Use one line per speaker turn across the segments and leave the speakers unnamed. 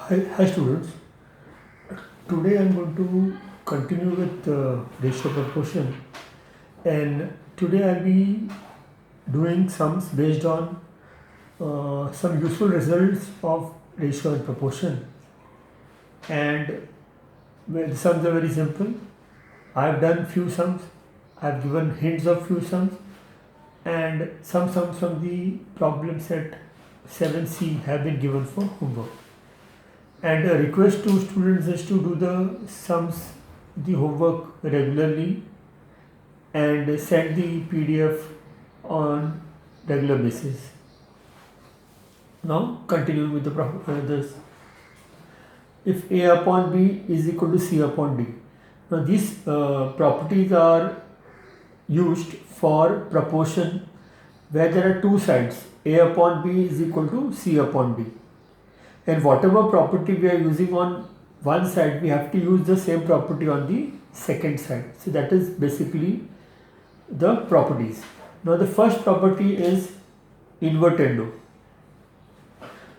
Hi students. Today I'm going to continue with ratio proportion, and today I'll be doing sums based on some useful results of ratio and proportion. And the sums are very simple. I've done few sums. I've given hints of few sums, and some sums from the problem set 7C have been given for homework. And a request to students is to do the sums, the homework regularly, and send the PDF on regular basis. Now continuing with this. If A upon B is equal to C upon D. Now these properties are used for proportion where there are two sides. A upon B is equal to C upon D. And whatever property we are using on one side, we have to use the same property on the second side. So that is basically the properties. Now the first property is invertendo.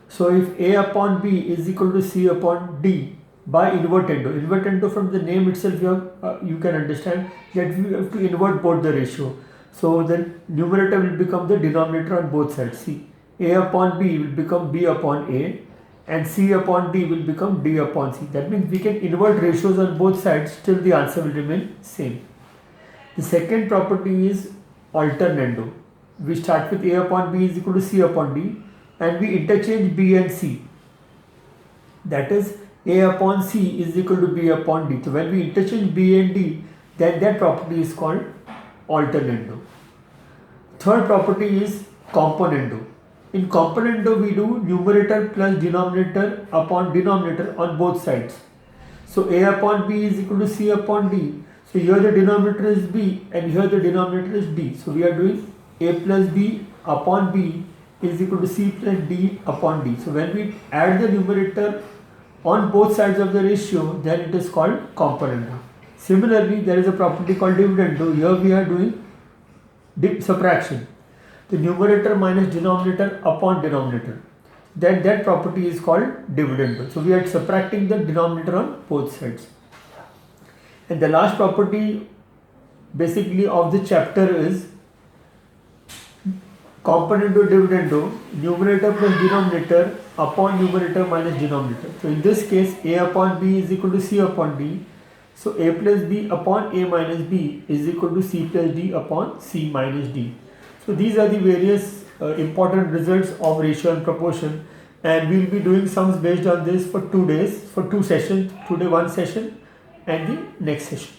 So if A upon B is equal to C upon D by invertendo from the name itself you can understand that we have to invert both the ratio. So the numerator will become the denominator on both sides. See, A upon B will become B upon A, and C upon D will become D upon C. That means we can invert ratios on both sides, still the answer will remain same. The second property is alternando. We start with A upon B is equal to C upon D, and we interchange B and C. That is, A upon C is equal to B upon D. So when we interchange B and D, then that property is called alternando. Third property is componendo. In componendo, we do numerator plus denominator upon denominator on both sides. So A upon B is equal to C upon D. So here the denominator is B and here the denominator is D. So we are doing A plus B upon B is equal to C plus D upon D. So when we add the numerator on both sides of the ratio, then it is called componendo. Similarly, there is a property called dividendo. Here we are doing subtraction. The numerator minus denominator upon denominator. Then that property is called dividendo. So we are subtracting the denominator on both sides. And the last property basically of the chapter is componendo dividendo, numerator plus denominator upon numerator minus denominator. So in this case, A upon B is equal to C upon D. So A plus B upon A minus B is equal to C plus D upon C minus D. So these are the various important results of ratio and proportion, and we will be doing sums based on this for 2 days, for 2 sessions, today one session and the next session.